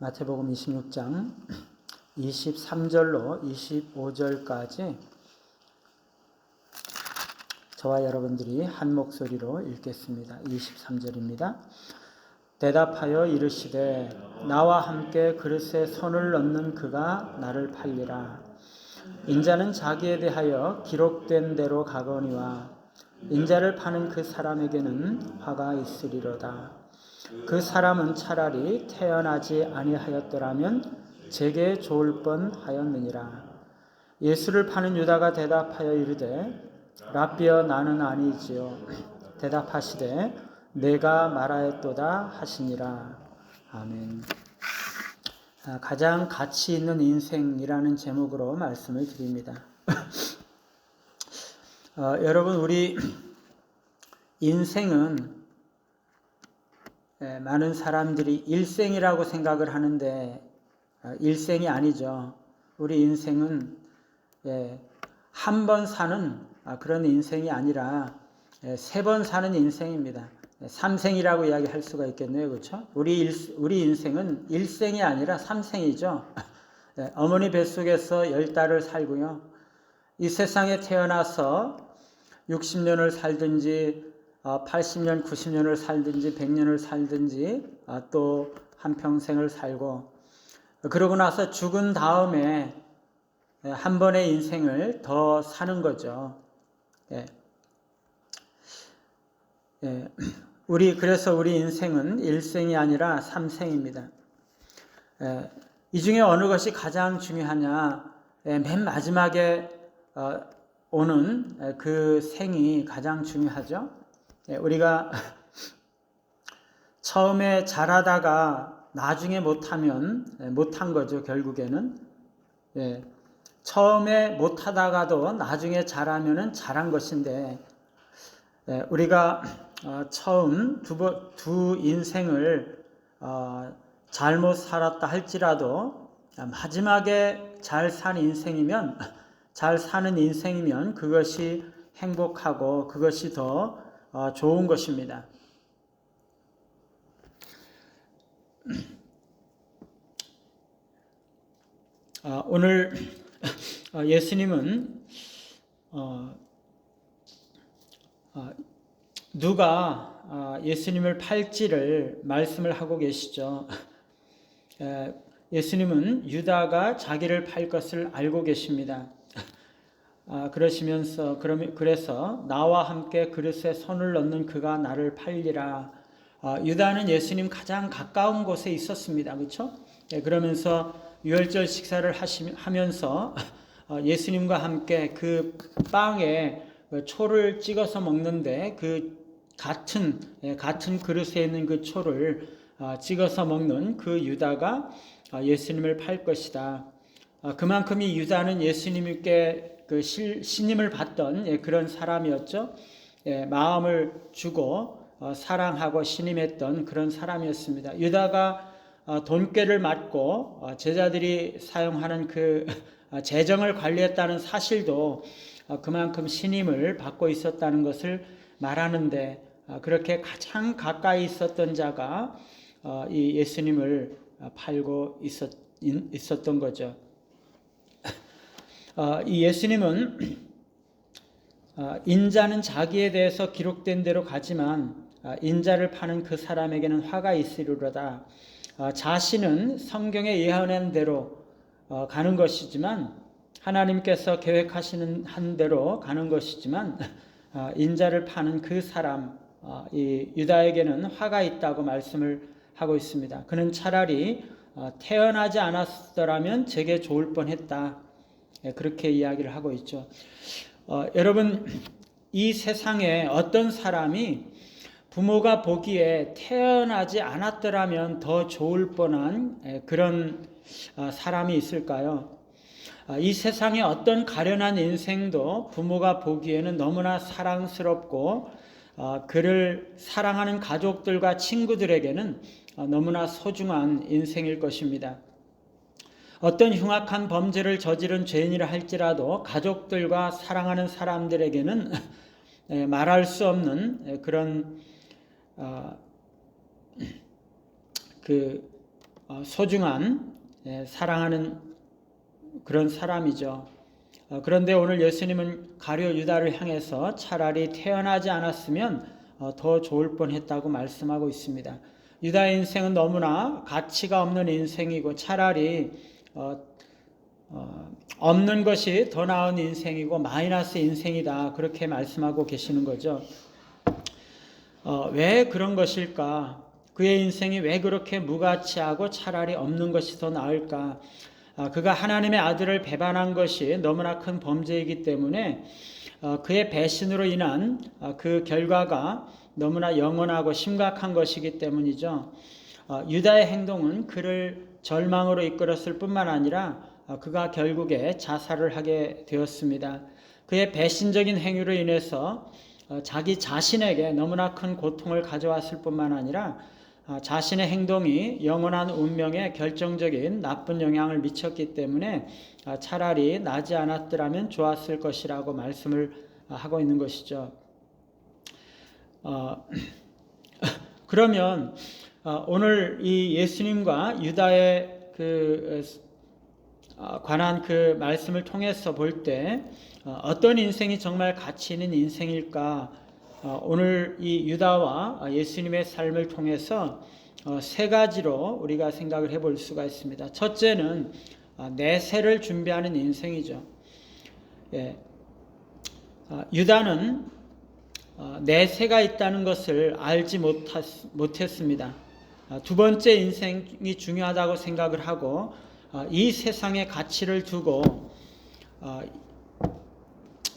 마태복음 26장 23절로 25절까지 저와 여러분들이 한 목소리로 읽겠습니다. 23절입니다. 대답하여 이르시되 나와 함께 그릇에 손을 넣는 그가 나를 팔리라. 인자는 자기에 대하여 기록된 대로 가거니와 인자를 파는 그 사람에게는 화가 있으리로다. 그 사람은 차라리 태어나지 아니하였더라면 제게 좋을 뻔하였느니라. 예수를 파는 유다가 대답하여 이르되 랍비여 나는 아니지요. 대답하시되 내가 말하였도다 하시니라. 아멘. 가장 가치 있는 인생이라는 제목으로 말씀을 드립니다. 여러분, 우리 인생은 많은 사람들이 일생이라고 생각을 하는데 일생이 아니죠. 우리 인생은 한 번 사는 그런 인생이 아니라 3번 사는 인생입니다. 삼생이라고 이야기할 수가 있겠네요. 그렇죠? 우리 인생은 일생이 아니라 삼생이죠. 어머니 뱃속에서 10달을 살고요. 이 세상에 태어나서 60년을 살든지 80년, 90년을 살든지 100년을 살든지 또 한평생을 살고 그러고 나서 죽은 다음에 한 번의 인생을 더 사는 거죠. 그래서 우리 인생은 일생이 아니라 삼생입니다. 이 중에 어느 것이 가장 중요하냐? 맨 마지막에 오는 그 생이 가장 중요하죠. 우리가 처음에 잘하다가 나중에 못하면 못한 거죠. 결국에는 처음에 못하다가도 나중에 잘하면은 잘한 것인데 우리가 처음 두 인생을 잘못 살았다 할지라도 마지막에 잘 사는 인생이면 그것이 행복하고 그것이 더 좋은 것입니다. 오늘 예수님은 누가 예수님을 팔지를 말씀을 하고 계시죠. 예수님은 유다가 자기를 팔 것을 알고 계십니다. 그래서 나와 함께 그릇에 손을 넣는 그가 나를 팔리라. 유다는 예수님 가장 가까운 곳에 있었습니다. 그렇죠? 그러면서 유월절 식사를 하면서 예수님과 함께 그 빵에 초를 찍어서 먹는데 그 같은 그릇에 있는 그 초를 찍어서 먹는 그 유다가 예수님을 팔 것이다. 그만큼 이 유다는 예수님께 그 신임을 받던 그런 사람이었죠. 마음을 주고 사랑하고 신임했던 그런 사람이었습니다. 유다가 돈꾀를 맞고 제자들이 사용하는 그 재정을 관리했다는 사실도 그만큼 신임을 받고 있었다는 것을 말하는데 그렇게 가장 가까이 있었던 자가 이 예수님을 팔고 있었던 거죠. 이 예수님은 인자는 자기에 대해서 기록된 대로 가지만 인자를 파는 그 사람에게는 화가 있으리로다. 자신은 성경에 예언한 대로 가는 것이지만 하나님께서 계획하시는 한 대로 가는 것이지만 인자를 파는 그 사람 이 유다에게는 화가 있다고 말씀을 하고 있습니다. 그는 차라리 태어나지 않았더라면 제게 좋을 뻔했다. 그렇게 이야기를 하고 있죠. 여러분, 이 세상에 어떤 사람이 부모가 보기에 태어나지 않았더라면 더 좋을 뻔한 그런 사람이 있을까요? 이 세상에 어떤 가련한 인생도 부모가 보기에는 너무나 사랑스럽고 그를 사랑하는 가족들과 친구들에게는 너무나 소중한 인생일 것입니다. 어떤 흉악한 범죄를 저지른 죄인이라 할지라도 가족들과 사랑하는 사람들에게는 말할 수 없는 그런 소중한 사랑하는 그런 사람이죠. 그런데 오늘 예수님은 가룟 유다를 향해서 차라리 태어나지 않았으면 더 좋을 뻔했다고 말씀하고 있습니다. 유다의 인생은 너무나 가치가 없는 인생이고 차라리 없는 것이 더 나은 인생이고 마이너스 인생이다, 그렇게 말씀하고 계시는 거죠. 왜 그런 것일까? 그의 인생이 왜 그렇게 무가치하고 차라리 없는 것이 더 나을까? 그가 하나님의 아들을 배반한 것이 너무나 큰 범죄이기 때문에 그의 배신으로 인한 그 결과가 너무나 영원하고 심각한 것이기 때문이죠. 유다의 행동은 그를 절망으로 이끌었을 뿐만 아니라 그가 결국에 자살을 하게 되었습니다. 그의 배신적인 행위로 인해서 자기 자신에게 너무나 큰 고통을 가져왔을 뿐만 아니라 자신의 행동이 영원한 운명에 결정적인 나쁜 영향을 미쳤기 때문에 차라리 나지 않았더라면 좋았을 것이라고 말씀을 하고 있는 것이죠. 그러면 오늘 이 예수님과 유다의 관한 그 말씀을 통해서 볼 때 어떤 인생이 정말 가치 있는 인생일까? 오늘 이 유다와 예수님의 삶을 통해서 세 가지로 우리가 생각을 해볼 수가 있습니다. 첫째는 내세를 준비하는 인생이죠. 유다는 내세가 있다는 것을 알지 못했습니다. 두 번째 인생이 중요하다고 생각을 하고 이 세상의 가치를 두고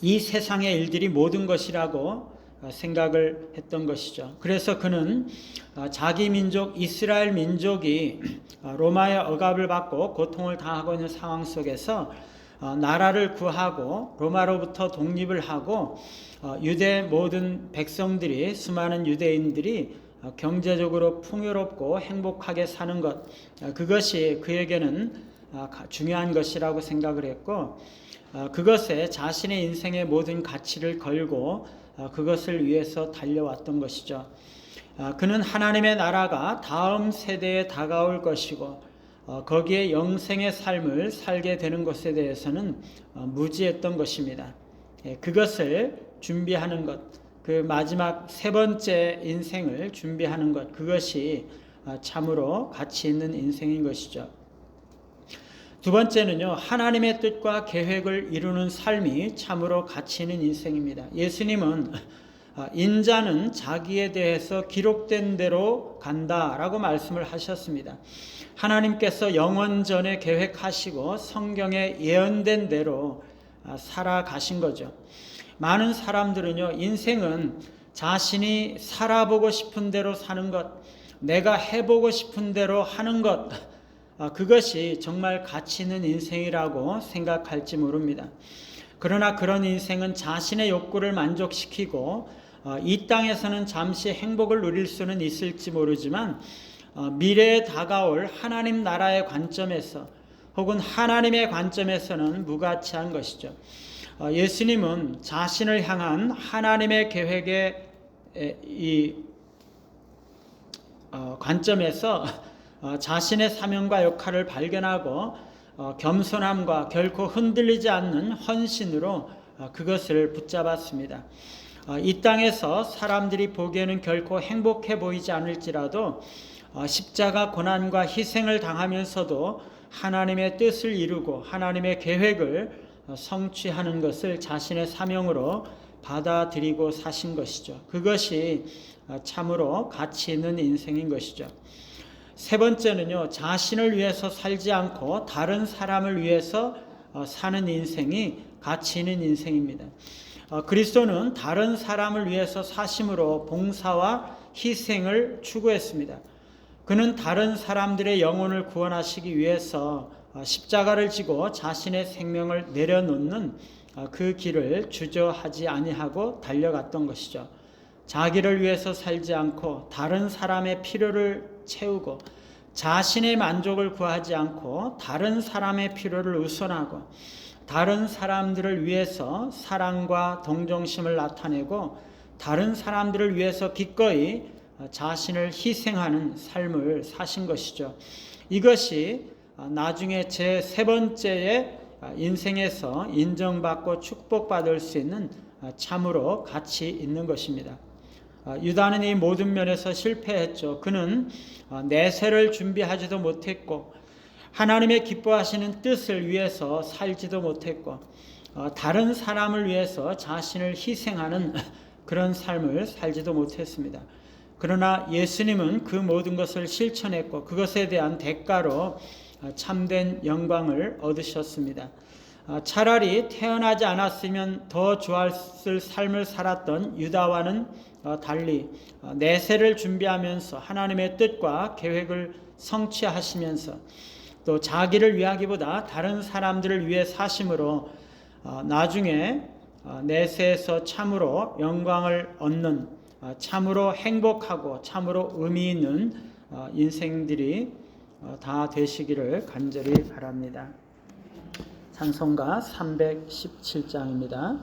이 세상의 일들이 모든 것이라고 생각을 했던 것이죠. 그래서 그는 자기 민족 이스라엘 민족이 로마의 억압을 받고 고통을 당하고 있는 상황 속에서 나라를 구하고 로마로부터 독립을 하고 유대 모든 백성들이, 수많은 유대인들이 경제적으로 풍요롭고 행복하게 사는 것, 그것이 그에게는 중요한 것이라고 생각을 했고 그것에 자신의 인생의 모든 가치를 걸고 그것을 위해서 달려왔던 것이죠. 그는 하나님의 나라가 다음 세대에 다가올 것이고 거기에 영생의 삶을 살게 되는 것에 대해서는 무지했던 것입니다. 그것을 준비하는 것, 그 마지막 세 번째 인생을 준비하는 것, 그것이 참으로 가치 있는 인생인 것이죠. 두 번째는요, 하나님의 뜻과 계획을 이루는 삶이 참으로 가치 있는 인생입니다. 예수님은 인자는 자기에 대해서 기록된 대로 간다라고 말씀을 하셨습니다. 하나님께서 영원전에 계획하시고 성경에 예언된 대로 살아가신 거죠. 많은 사람들은요, 인생은 자신이 살아보고 싶은 대로 사는 것, 내가 해보고 싶은 대로 하는 것, 그것이 정말 가치 있는 인생이라고 생각할지 모릅니다. 그러나 그런 인생은 자신의 욕구를 만족시키고 이 땅에서는 잠시 행복을 누릴 수는 있을지 모르지만 미래에 다가올 하나님 나라의 관점에서 혹은 하나님의 관점에서는 무가치한 것이죠. 예수님은 자신을 향한 하나님의 계획의 이 관점에서 자신의 사명과 역할을 발견하고 겸손함과 결코 흔들리지 않는 헌신으로 그것을 붙잡았습니다. 이 땅에서 사람들이 보기에는 결코 행복해 보이지 않을지라도 십자가 고난과 희생을 당하면서도 하나님의 뜻을 이루고 하나님의 계획을 성취하는 것을 자신의 사명으로 받아들이고 사신 것이죠. 그것이 참으로 가치 있는 인생인 것이죠. 세 번째는요, 자신을 위해서 살지 않고 다른 사람을 위해서 사는 인생이 가치 있는 인생입니다. 그리스도는 다른 사람을 위해서 사심으로 봉사와 희생을 추구했습니다. 그는 다른 사람들의 영혼을 구원하시기 위해서 십자가를 지고 자신의 생명을 내려놓는 그 길을 주저하지 아니하고 달려갔던 것이죠. 자기를 위해서 살지 않고 다른 사람의 필요를 채우고 자신의 만족을 구하지 않고 다른 사람의 필요를 우선하고 다른 사람들을 위해서 사랑과 동정심을 나타내고 다른 사람들을 위해서 기꺼이 자신을 희생하는 삶을 사신 것이죠. 이것이 나중에 제 세 번째의 인생에서 인정받고 축복받을 수 있는 참으로 가치 있는 것입니다. 유다는 이 모든 면에서 실패했죠. 그는 내세를 준비하지도 못했고 하나님의 기뻐하시는 뜻을 위해서 살지도 못했고 다른 사람을 위해서 자신을 희생하는 그런 삶을 살지도 못했습니다. 그러나 예수님은 그 모든 것을 실천했고 그것에 대한 대가로 참된 영광을 얻으셨습니다. 차라리 태어나지 않았으면 더 좋았을 삶을 살았던 유다와는 달리 내세를 준비하면서 하나님의 뜻과 계획을 성취하시면서 또 자기를 위하기보다 다른 사람들을 위해 사심으로 나중에 내세에서 참으로 영광을 얻는 참으로 행복하고 참으로 의미 있는 인생들이 다 되시기를 간절히 바랍니다. 찬송가 317장입니다.